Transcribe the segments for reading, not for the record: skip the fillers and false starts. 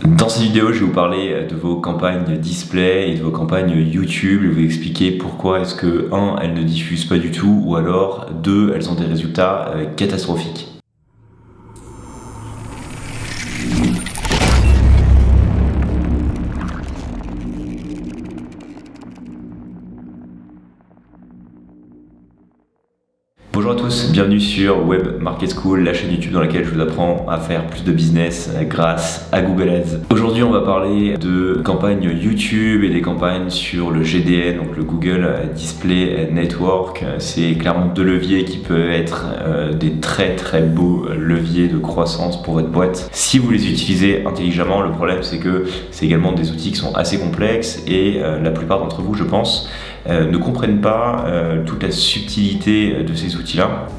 Dans cette vidéo, je vais vous parler de vos campagnes display et de vos campagnes YouTube. Je vais vous expliquer pourquoi est-ce que 1, elles ne diffusent pas du tout, ou alors 2, elles ont des résultats catastrophiques. Bonjour à tous, bienvenue sur Web Market School, la chaîne YouTube dans laquelle je vous apprends à faire plus de business grâce à Google Ads. Aujourd'hui, on va parler de campagnes YouTube et des campagnes sur le GDN, donc le Google Display Network. C'est clairement deux leviers qui peuvent être des très beaux leviers de croissance pour votre boîte. Si vous les utilisez intelligemment, le problème c'est que c'est également des outils qui sont assez complexes et la plupart d'entre vous, je pense, ne comprennent pas toute la subtilité de ces outils-là.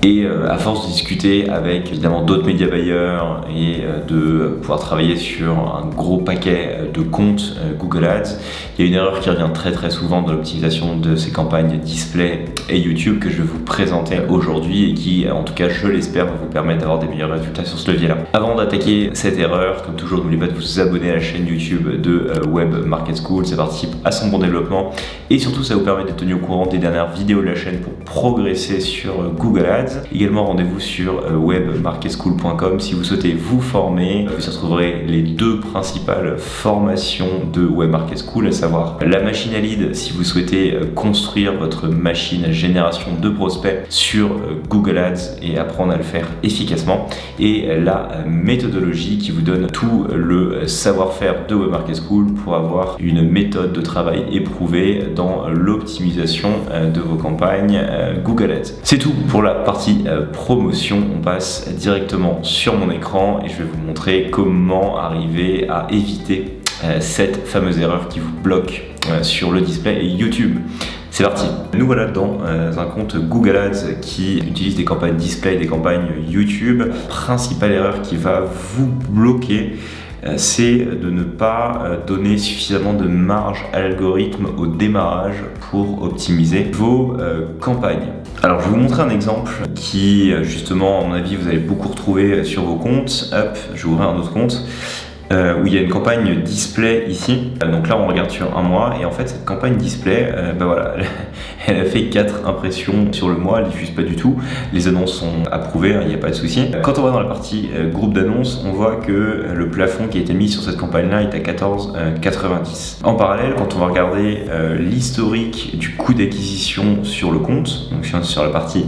Et à force de discuter avec évidemment d'autres média buyers et de pouvoir travailler sur un gros paquet de comptes Google Ads, il y a une erreur qui revient très souvent dans l'optimisation de ces campagnes display et YouTube que je vais vous présenter aujourd'hui et qui, en tout cas je l'espère, va vous permettre d'avoir des meilleurs résultats sur ce levier-là. Avant d'attaquer cette erreur, comme toujours, n'oubliez pas de vous abonner à la chaîne YouTube de Web Market School, ça participe à son bon développement et surtout ça vous permet d'être tenu au courant des dernières vidéos de la chaîne pour progresser sur Google Ads. Également rendez-vous sur webmarketschool.com si vous souhaitez vous former. Vous retrouverez les deux principales formations de Web Market School, à savoir la machine à lead si vous souhaitez construire votre machine à génération de prospects sur Google Ads et apprendre à le faire efficacement, et la méthodologie qui vous donne tout le savoir-faire de Web Market School pour avoir une méthode de travail éprouvée dans l'optimisation de vos campagnes Google Ads. C'est tout pour la partie promotion. On passe directement sur mon écran et je vais vous montrer comment arriver à éviter cette fameuse erreur qui vous bloque sur le display et YouTube. C'est parti. Nous voilà dans un compte Google Ads qui utilise des campagnes display, des campagnes YouTube. Principale erreur qui va vous bloquer, c'est de ne pas donner suffisamment de marge à l'algorithme au démarrage pour optimiser vos campagnes. Alors je vais vous montrer un exemple qui justement, à mon avis, vous allez beaucoup retrouver sur vos comptes. Hop, je vais ouvrir un autre compte où il y a une campagne display ici. Donc là on regarde sur un mois et en fait cette campagne display, voilà, elle a fait 4 impressions sur le mois, elle diffuse pas du tout. Les annonces sont approuvées, il n'y a pas de souci. Quand on va dans la partie groupe d'annonces, on voit que le plafond qui a été mis sur cette campagne-là est à 14,90. En parallèle, quand on va regarder l'historique du coût d'acquisition sur le compte, donc sur la partie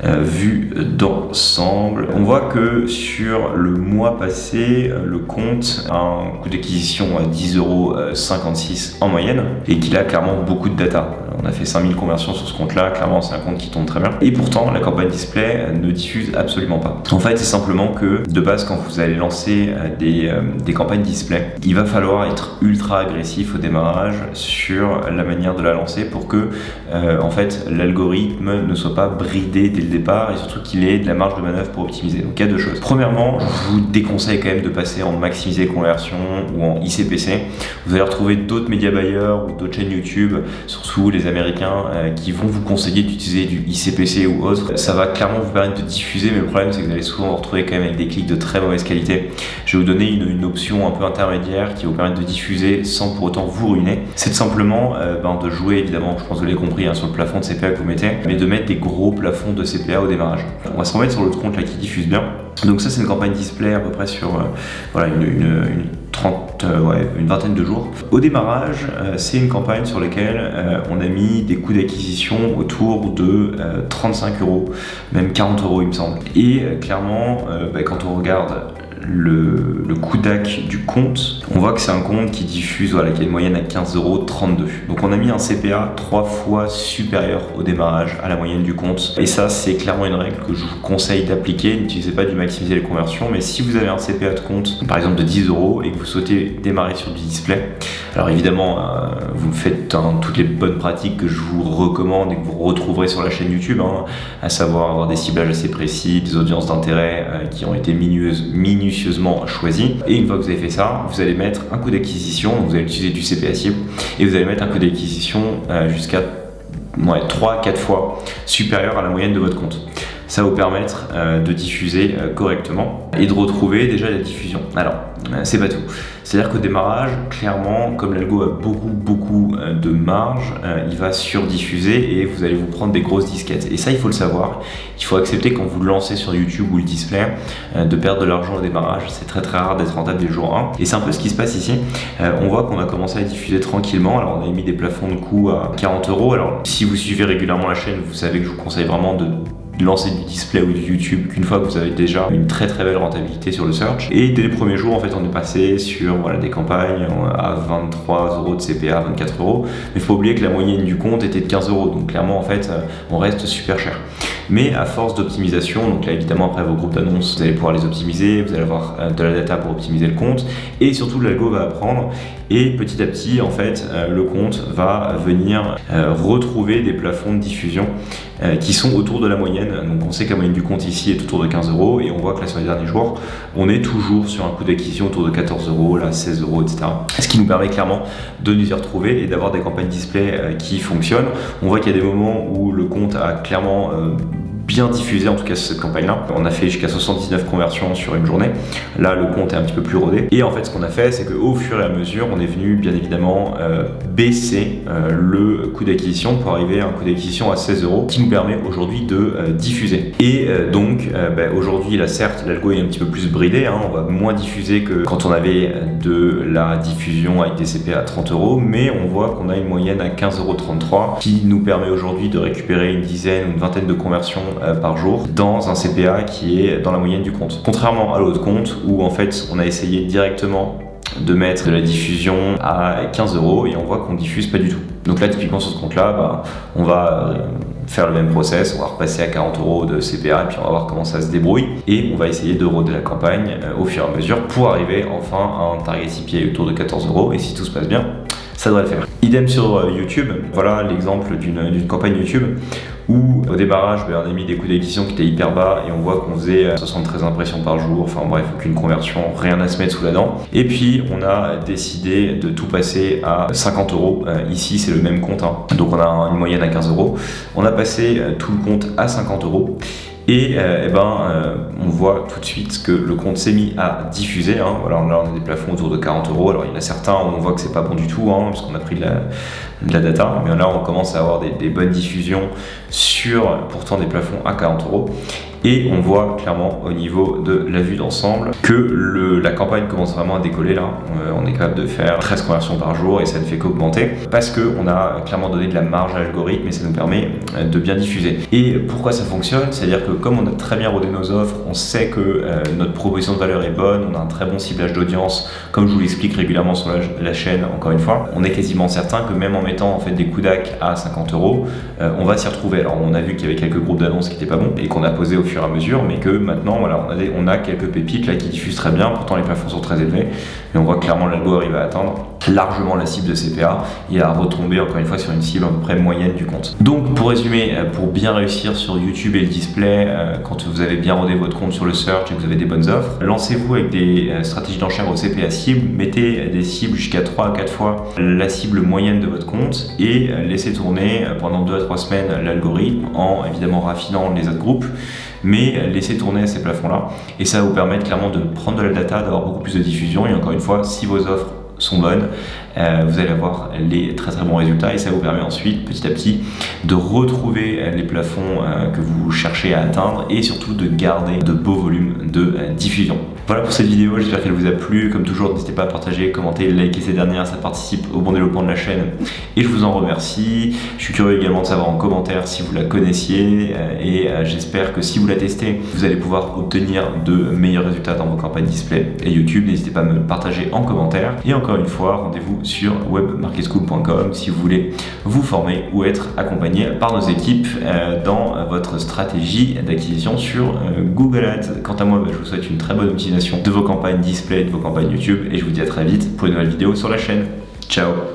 vue d'ensemble, on voit que sur le mois passé, le compte a un coût d'acquisition à 10,56 € en moyenne et qu'il a clairement beaucoup de data. On a fait 5000 conversions sur ce compte-là, clairement c'est un compte qui tombe très bien. Et pourtant, la campagne display ne diffuse absolument pas. En fait, c'est simplement que de base, quand vous allez lancer des campagnes display, il va falloir être ultra agressif au démarrage sur la manière de la lancer pour que en fait, l'algorithme ne soit pas bridé dès le départ et surtout qu'il ait de la marge de manœuvre pour optimiser. Donc il y a deux choses. Premièrement, je vous déconseille quand même de passer en maximiser conversion ou en ICPC. Vous allez retrouver d'autres média buyers ou d'autres chaînes YouTube, surtout les Américains, qui vont vous conseiller d'utiliser du ICPC ou autre. Ça va clairement vous permettre de diffuser, mais le problème c'est que vous allez souvent vous retrouver quand même avec des clics de très mauvaise qualité. Je vais vous donner une option un peu intermédiaire qui va vous permettre de diffuser sans pour autant vous ruiner. C'est simplement de jouer, évidemment, je pense que vous l'avez compris, sur le plafond de CPA que vous mettez, mais de mettre des gros plafonds de CPA au démarrage. On va se remettre sur l'autre compte là qui diffuse bien. Donc ça c'est une campagne display à peu près sur une vingtaine de jours. Au démarrage, c'est une campagne sur laquelle on a mis des coûts d'acquisition autour de 35 €, même 40 € il me semble. Et clairement, quand on regarde le coût d'acq du compte, on voit que c'est un compte qui diffuse, qui a une moyenne à 15,32 €. Donc on a mis un CPA 3 fois supérieur au démarrage à la moyenne du compte. Et ça, c'est clairement une règle que je vous conseille d'appliquer. N'utilisez pas du maximiser les conversions, mais si vous avez un CPA de compte, par exemple de 10 € et que vous souhaitez démarrer sur du display, alors évidemment, vous faites toutes les bonnes pratiques que je vous recommande et que vous retrouverez sur la chaîne YouTube, à savoir avoir des ciblages assez précis, des audiences d'intérêt qui ont été minutieusement choisies. Et une fois que vous avez fait ça, vous allez mettre un coût d'acquisition, vous allez utiliser du CPA cible, et vous allez mettre un coût d'acquisition jusqu'à 3-4 fois supérieur à la moyenne de votre compte. Ça va vous permettre de diffuser correctement et de retrouver déjà la diffusion. Alors, c'est pas tout. C'est-à-dire qu'au démarrage, clairement, comme l'algo a beaucoup de marge, il va surdiffuser et vous allez vous prendre des grosses disquettes. Et ça, il faut le savoir. Il faut accepter quand vous lancez sur YouTube ou le display de perdre de l'argent au démarrage. C'est très rare d'être rentable dès le jour 1. Et c'est un peu ce qui se passe ici. On voit qu'on a commencé à diffuser tranquillement. Alors on a mis des plafonds de coût à 40 €. Alors si vous suivez régulièrement la chaîne, vous savez que je vous conseille vraiment de lancer du display ou du YouTube qu'une fois que vous avez déjà une très belle rentabilité sur le search. Et dès les premiers jours, en fait, on est passé sur des campagnes à 23 € de CPA, 24 €. Mais il faut oublier que la moyenne du compte était de 15 €. Donc clairement, en fait, on reste super cher. Mais à force d'optimisation, donc là évidemment après vos groupes d'annonces, vous allez pouvoir les optimiser, vous allez avoir de la data pour optimiser le compte, et surtout l'algo va apprendre, et petit à petit en fait le compte va venir retrouver des plafonds de diffusion qui sont autour de la moyenne. Donc on sait que la moyenne du compte ici est autour de 15 €, et on voit que là sur les derniers jours, on est toujours sur un coût d'acquisition autour de 14 €, là 16 €, etc. Ce qui nous permet clairement de nous y retrouver et d'avoir des campagnes display qui fonctionnent. On voit qu'il y a des moments où le compte a clairement bien diffusé, en tout cas sur cette campagne-là. On a fait jusqu'à 79 conversions sur une journée. Là, le compte est un petit peu plus rodé. Et en fait, ce qu'on a fait, c'est qu'au fur et à mesure, on est venu bien évidemment baisser le coût d'acquisition pour arriver à un coût d'acquisition à 16 €, qui nous permet aujourd'hui de diffuser. Et donc, aujourd'hui, là, certes, l'algo est un petit peu plus bridé. On va moins diffuser que quand on avait de la diffusion avec des CP à 30 €, mais on voit qu'on a une moyenne à 15,33 € qui nous permet aujourd'hui de récupérer une dizaine ou une vingtaine de conversions par jour dans un CPA qui est dans la moyenne du compte. Contrairement à l'autre compte où en fait on a essayé directement de mettre de la diffusion à 15 € et on voit qu'on diffuse pas du tout. Donc là typiquement sur ce compte là, on va faire le même process, on va repasser à 40 € de CPA et puis on va voir comment ça se débrouille et on va essayer de roder la campagne au fur et à mesure pour arriver enfin à un target CPA autour de 14 € et si tout se passe bien, ça devrait le faire. Idem sur YouTube, voilà l'exemple d'une campagne YouTube où au démarrage on a mis des coûts d'acquisition qui étaient hyper bas et on voit qu'on faisait 73 impressions par jour, enfin bref, aucune conversion, rien à se mettre sous la dent. Et puis on a décidé de tout passer à 50 €. Ici c'est le même compte, donc on a une moyenne à 15 €. On a passé tout le compte à 50 €. Et on voit tout de suite que le compte s'est mis à diffuser. Voilà, là on a des plafonds autour de 40 €. Alors il y en a certains où on voit que c'est pas bon du tout, parce qu'on a pris de la data. Mais là on commence à avoir des bonnes diffusions sur pourtant des plafonds à 40 €. Et on voit clairement au niveau de la vue d'ensemble que la campagne commence vraiment à décoller là. On est capable de faire 13 conversions par jour et ça ne fait qu'augmenter parce qu'on a clairement donné de la marge à l'algorithme et ça nous permet de bien diffuser. Et pourquoi ça fonctionne? C'est-à-dire que comme on a très bien rodé nos offres, on sait que notre proposition de valeur est bonne, on a un très bon ciblage d'audience, comme je vous l'explique régulièrement sur la chaîne, encore une fois, on est quasiment certain que même en mettant en fait des coups d'acq à 50 €, on va s'y retrouver. Alors on a vu qu'il y avait quelques groupes d'annonces qui n'étaient pas bons et qu'on a posé au fur et à mesure, mais que maintenant voilà, on a quelques pépites là qui diffusent très bien, pourtant les plafonds sont très élevés, mais on voit clairement l'algo arrive à atteindre largement la cible de CPA et à retomber encore une fois sur une cible à peu près moyenne du compte. Donc pour résumer, pour bien réussir sur YouTube et le display, quand vous avez bien rodé votre compte sur le search et que vous avez des bonnes offres, lancez-vous avec des stratégies d'enchère au CPA cible, mettez des cibles jusqu'à 3 à 4 fois la cible moyenne de votre compte et laissez tourner pendant 2 à 3 semaines l'algorithme en évidemment raffinant les autres groupes, mais laissez tourner à ces plafonds-là et ça va vous permettre clairement de prendre de la data, d'avoir beaucoup plus de diffusion et encore une fois, si vos offres sont bonnes, vous allez avoir les très bons résultats et ça vous permet ensuite petit à petit de retrouver les plafonds que vous cherchez à atteindre et surtout de garder de beaux volumes de diffusion. Voilà pour cette vidéo, j'espère qu'elle vous a plu. Comme toujours, n'hésitez pas à partager, commenter, liker ces dernières, ça participe au bon développement de la chaîne et je vous en remercie. Je suis curieux également de savoir en commentaire si vous la connaissiez et j'espère que si vous la testez, vous allez pouvoir obtenir de meilleurs résultats dans vos campagnes display et YouTube. N'hésitez pas à me le partager en commentaire et encore une fois, rendez-vous sur webmarketschool.com si vous voulez vous former ou être accompagné par nos équipes dans votre stratégie d'acquisition sur Google Ads. Quant à moi, je vous souhaite une très bonne utilisation de vos campagnes display, de vos campagnes YouTube et je vous dis à très vite pour une nouvelle vidéo sur la chaîne. Ciao!